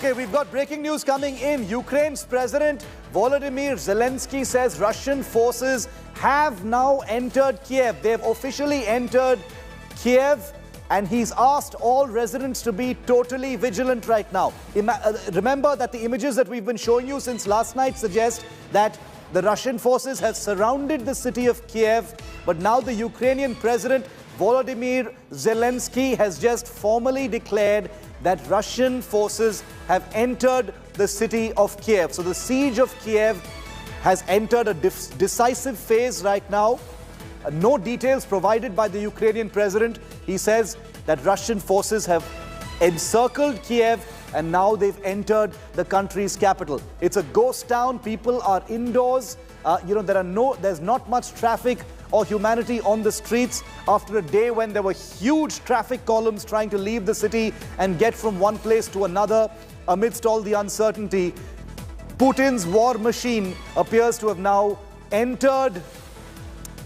Okay, we've got breaking news coming in. Ukraine's President Volodymyr Zelensky says Russian forces have now entered Kyiv. They've officially entered Kyiv, and he's asked all residents to be totally vigilant right now. Remember that the images that we've been showing you since last night suggest that the Russian forces have surrounded the city of Kyiv, but now the Ukrainian President Volodymyr Zelensky has just formally declared that Russian forces have entered the city of Kyiv. So the siege of Kyiv has entered a decisive phase right now. No details provided by the Ukrainian president. He says that Russian forces have encircled Kyiv and now they've entered the country's capital. It's a ghost town. People are indoors. There's not much traffic or humanity on the streets after a day when there were huge traffic columns trying to leave the city and get from one place to another amidst all the uncertainty. Putin's war machine appears to have now entered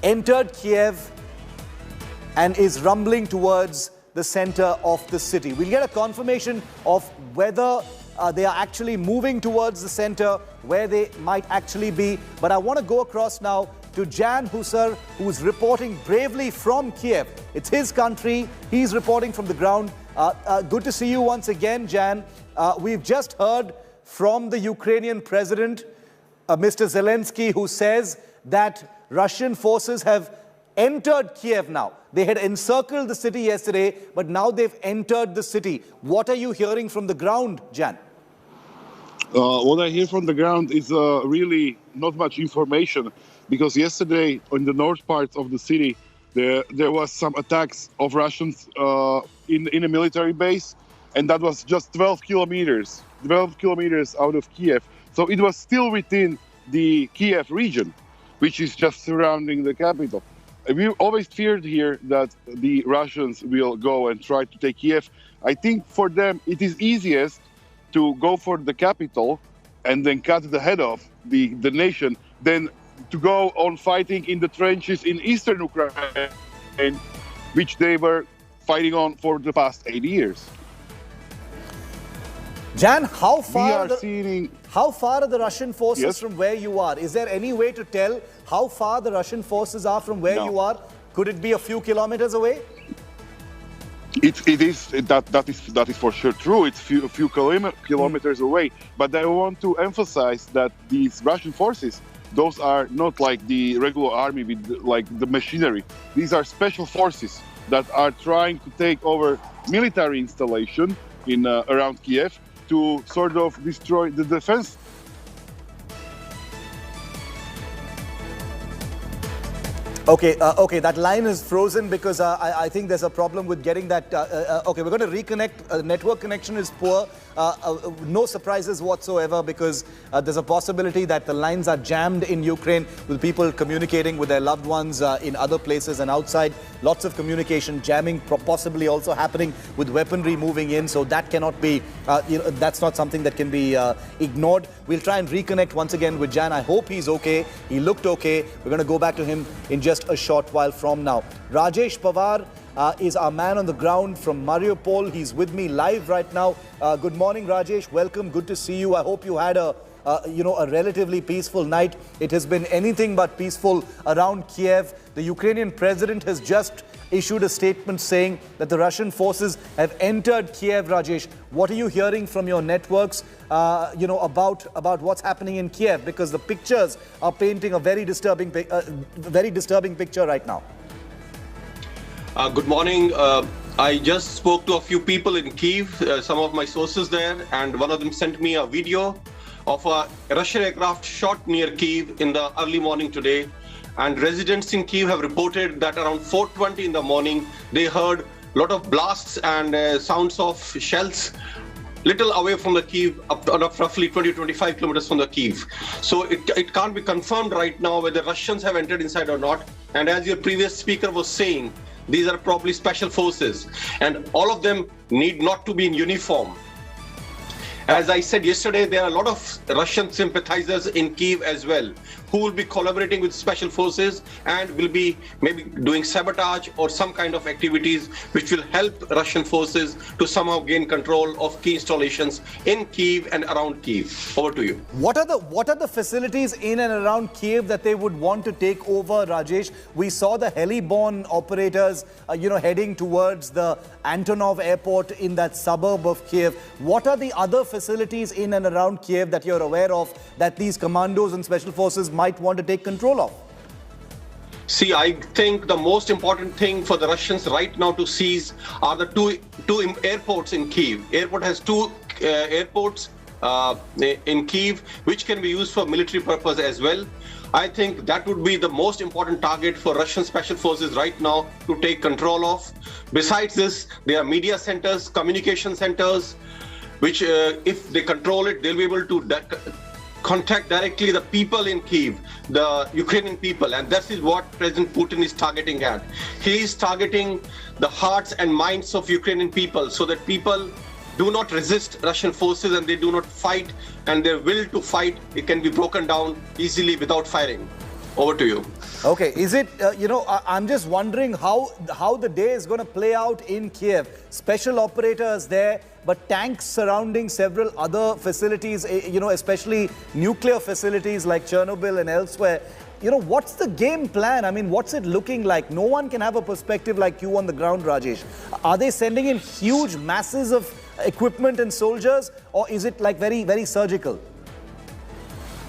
Kyiv and is rumbling towards the center of the city. We'll get a confirmation of whether they are actually moving towards the center, where they might actually be. But I want to go across now to Jan Husar, who's reporting bravely from Kyiv. It's his country. He's reporting from the ground. Good to see you once again, Jan. We've just heard from the Ukrainian president, Mr. Zelensky, who says that Russian forces have entered Kyiv now. They had encircled the city yesterday, but now they've entered the city. What are you hearing from the ground, Jan? What I hear from the ground is really not much information, because yesterday in the north part of the city, there was some attacks of Russians in a military base, and that was just 12 kilometers out of Kyiv. So it was still within the Kyiv region, which is just surrounding the capital. We always feared here that the Russians will go and try to take Kyiv. I think for them it is easiest to go for the capital and then cut the head off the nation than to go on fighting in the trenches in eastern Ukraine, which they were fighting on for the past 8 years. Jan, how far are the Russian forces from where you are? Is there any way to tell how far the Russian forces are from where you are? Could it be a few kilometers away? That is for sure true. It's a few kilometers away. But I want to emphasize that these Russian forces, those are not like the regular army with like the machinery. These are special forces that are trying to take over military installation in around Kyiv to sort of destroy the defense. Okay, that line is frozen because I think there's a problem with getting that. Okay, we're going to reconnect. Network connection is poor. No surprises whatsoever, because there's a possibility that the lines are jammed in Ukraine with people communicating with their loved ones in other places and outside. Lots of communication jamming, possibly also happening with weaponry moving in. So that cannot be, that's not something that can be ignored. We'll try and reconnect once again with Jan. I hope he's okay. He looked okay. We're going to go back to him in just a short while from now. Rajesh Pawar is our man on the ground from Mariupol. He's with me live right now. Good morning, Rajesh. Welcome. Good to see you. I hope you had a relatively peaceful night. It has been anything but peaceful around Kyiv. The Ukrainian president has just issued a statement saying that the Russian forces have entered Kyiv. Rajesh, what are you hearing from your networks, about what's happening in Kyiv? Because the pictures are painting a very disturbing picture right now. Good morning. I just spoke to a few people in Kyiv, some of my sources there, and one of them sent me a video of a Russian aircraft shot near Kyiv in the early morning today. And residents in Kyiv have reported that around 4:20 in the morning, they heard a lot of blasts and sounds of shells little away from the Kyiv, up roughly 20-25 kilometers from the Kyiv. So it can't be confirmed right now whether Russians have entered inside or not. And as your previous speaker was saying, these are probably special forces, and all of them need not to be in uniform. As I said yesterday, there are a lot of Russian sympathizers in Kyiv as well, who will be collaborating with special forces and will be maybe doing sabotage or some kind of activities which will help Russian forces to somehow gain control of key installations in Kyiv and around Kyiv. Over to you. What are the facilities in and around Kyiv that they would want to take over, Rajesh? We saw the heli-borne operators, heading towards the Antonov airport in that suburb of Kyiv. What are the other facilities in and around Kyiv that you're aware of that these commandos and special forces might want to take control of? See, I think the most important thing for the Russians right now to seize are the two airports in Kyiv. Airport has two airports in Kyiv, which can be used for military purpose as well. I think that would be the most important target for Russian special forces right now to take control of. Besides this, there are media centers, communication centers, which if they control it, they'll be able to contact directly the people in Kyiv, the Ukrainian people, and that is what President Putin is targeting at. He is targeting the hearts and minds of Ukrainian people so that people do not resist Russian forces and they do not fight, and their will to fight, it can be broken down easily without firing. Over to you. Okay, is it, I'm just wondering how the day is going to play out in Kyiv. Special operators there, but tanks surrounding several other facilities, especially nuclear facilities like Chernobyl and elsewhere. What's the game plan? I mean, what's it looking like? No one can have a perspective like you on the ground, Rajesh. Are they sending in huge masses of equipment and soldiers, or is it like very, very surgical?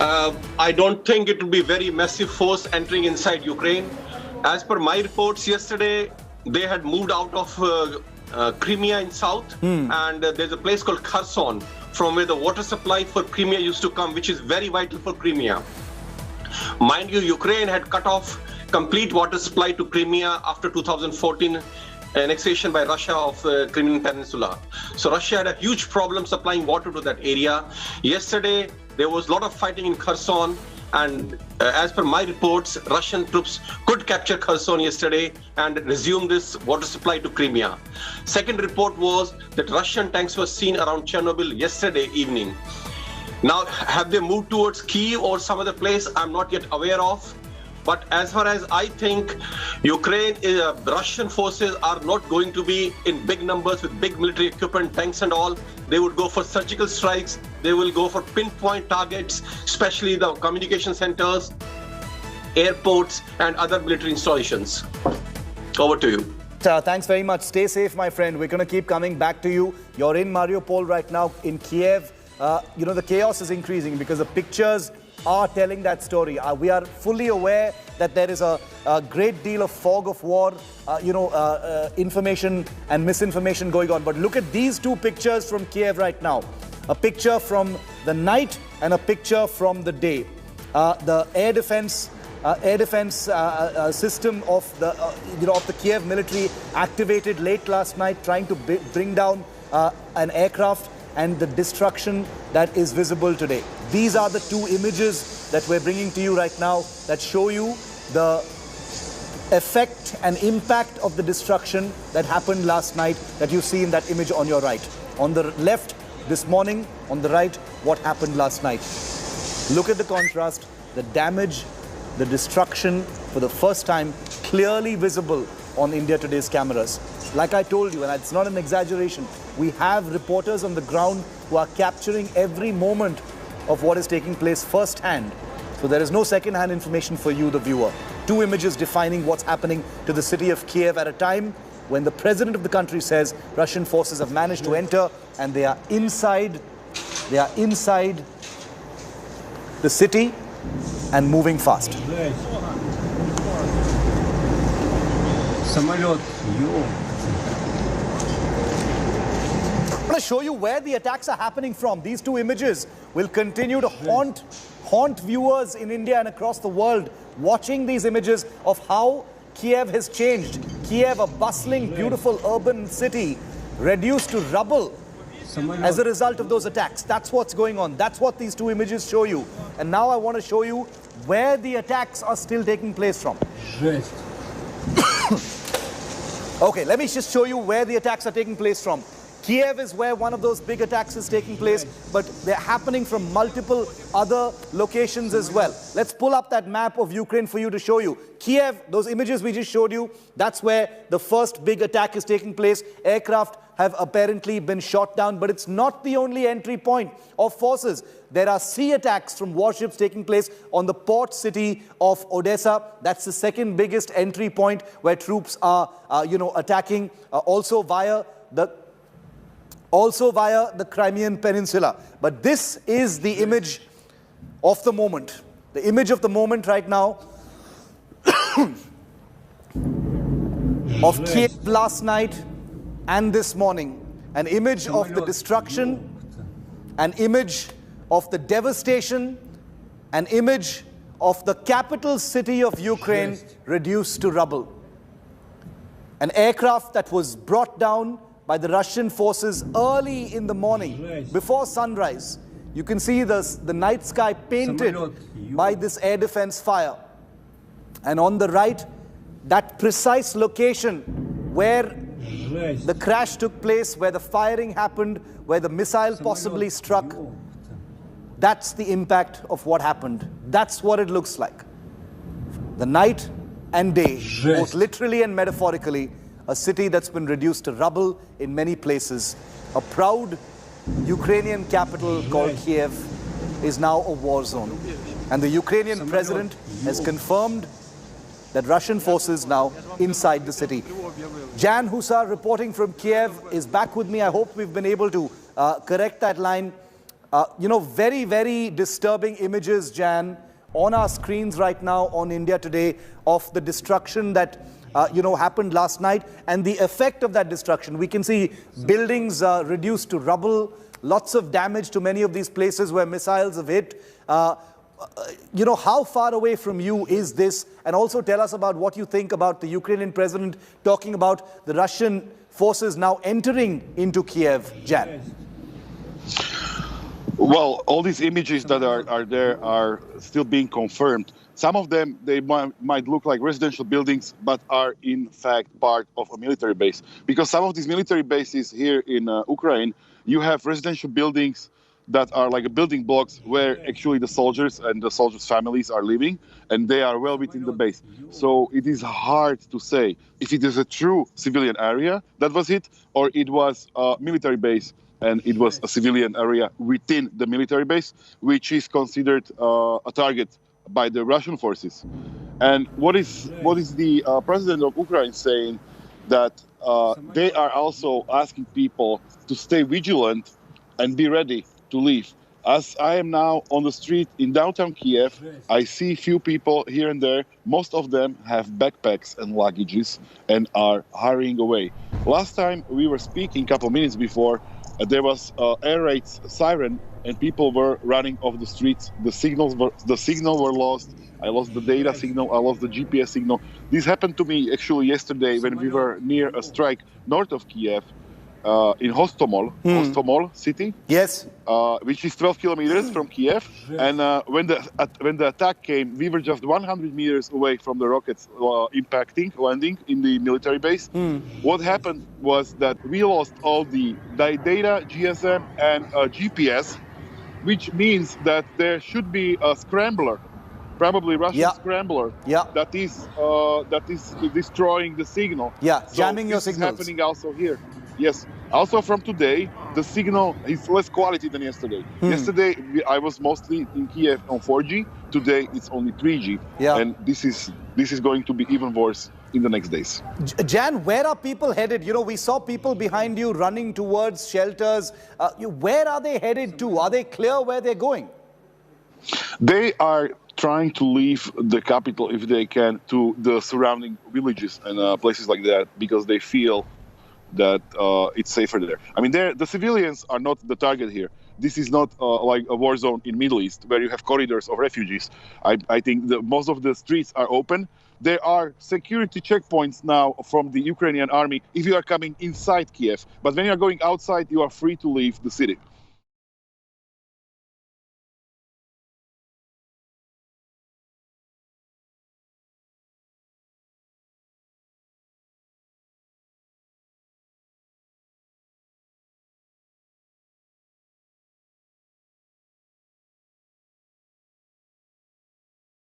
I don't think it will be very massive force entering inside Ukraine. As per my reports yesterday, they had moved out of Crimea in south, and there's a place called Kherson, from where the water supply for Crimea used to come, which is very vital for Crimea. Mind you, Ukraine had cut off complete water supply to Crimea after 2014 annexation by Russia of the Crimean Peninsula. So Russia had a huge problem supplying water to that area. Yesterday, there was a lot of fighting in Kherson, and as per my reports, Russian troops could capture Kherson yesterday and resume this water supply to Crimea. Second report was that Russian tanks were seen around Chernobyl yesterday evening. Now, have they moved towards Kyiv or some other place? I'm not yet aware of. But as far as I think, Russian forces are not going to be in big numbers with big military equipment, tanks and all. They would go for surgical strikes. They will go for pinpoint targets, especially the communication centers, airports, and other military installations. Over to you. Thanks very much. Stay safe, my friend. We're going to keep coming back to you. You're in Mariupol right now, in Kyiv. The chaos is increasing because the pictures are telling that story. We are fully aware that there is a great deal of fog of war, information and misinformation going on. But look at these two pictures from Kyiv right now. A picture from the night and a picture from the day. The air defense system of the Kyiv military activated late last night, trying to bring down an aircraft, and the destruction that is visible today. These are the two images that we're bringing to you right now that show you the effect and impact of the destruction that happened last night, that you see in that image on your right. On the left, this morning; on the right, what happened last night. Look at the contrast, the damage, the destruction, for the first time clearly visible on India Today's cameras. Like I told you, and it's not an exaggeration, we have reporters on the ground who are capturing every moment of what is taking place firsthand. So there is no second-hand information for you, the viewer. Two images defining what's happening to the city of Kyiv at a time when the president of the country says Russian forces have managed to enter and they are inside the city and moving fast. I'm going to show you where the attacks are happening from. These two images will continue to haunt viewers in India and across the world, watching these images of how Kyiv has changed. Kyiv, a bustling, beautiful urban city, reduced to rubble as a result of those attacks. That's what's going on. That's what these two images show you. And now I want to show you where the attacks are still taking place from. Okay, let me just show you where the attacks are taking place from. Kyiv is where one of those big attacks is taking place, but they're happening from multiple other locations as well. Let's pull up that map of Ukraine for you to show you. Kyiv, those images we just showed you, that's where the first big attack is taking place. Aircraft have apparently been shot down, but it's not the only entry point of forces. There are sea attacks from warships taking place on the port city of Odessa. That's the second biggest entry point where troops are, attacking, also via the Crimean Peninsula. But this is the image of the moment. The image of the moment right now of Kyiv last night and this morning. An image of the destruction, an image of the devastation, an image of the capital city of Ukraine reduced to rubble. An aircraft that was brought down by the Russian forces early in the morning, before sunrise. You can see the night sky painted by this air defense fire. And on the right, that precise location where the crash took place, where the firing happened, where the missile possibly struck. That's the impact of what happened. That's what it looks like. The night and day, both literally and metaphorically, a city that's been reduced to rubble in many places. A proud Ukrainian capital called Kyiv is now a war zone. And the Ukrainian president has confirmed that Russian forces now inside the city. Jan Husar reporting from Kyiv is back with me. I hope we've been able to correct that line. Very, very disturbing images, Jan, on our screens right now on India Today of the destruction that happened last night and the effect of that destruction. We can see buildings reduced to rubble, lots of damage to many of these places where missiles have hit. How far away from you is this? And also tell us about what you think about the Ukrainian president talking about the Russian forces now entering into Kyiv, Jan. Well, all these images that are there are still being confirmed. Some of them, they might look like residential buildings, but are in fact part of a military base. Because some of these military bases here in Ukraine, you have residential buildings that are like building blocks where actually the soldiers and the soldiers' families are living, and they are well within the base. So it is hard to say if it is a true civilian area that was hit, or it was a military base and it was a civilian area within the military base, which is considered a target by the Russian forces. And what is the president of Ukraine saying? That they are also asking people to stay vigilant and be ready to leave. As I am now on the street in downtown Kyiv, I see few people here and there. Most of them have backpacks and luggages and are hurrying away. Last time we were speaking, a couple minutes before, there was air raid siren and people were running off the streets. The signal were lost. I lost the data signal. I lost the GPS signal. This happened to me actually yesterday when we were near a strike north of Kyiv, in Hostomel city. Yes. Which is 12 kilometers from Kyiv. And when the attack came, we were just 100 meters away from the rockets landing in the military base. What happened was that we lost all the data, GSM, and GPS, which means that there should be a scrambler, probably Russian scrambler, that is destroying the signal. Jamming your signals. This is happening also here. Yes. Also from today, the signal is less quality than yesterday. Yesterday, I was mostly in Kyiv on 4G. Today, it's only 3G. And this is going to be even worse in the next days. Jan, where are people headed? We saw people behind you running towards shelters. Where are they headed to? Are they clear where they're going? They are trying to leave the capital, if they can, to the surrounding villages and places like that, because they feel that it's safer there. I mean, the civilians are not the target here. This is not like a war zone in Middle East where you have corridors of refugees. I think most of the streets are open. There are security checkpoints now from the Ukrainian army if you are coming inside Kyiv. But when you are going outside, you are free to leave the city.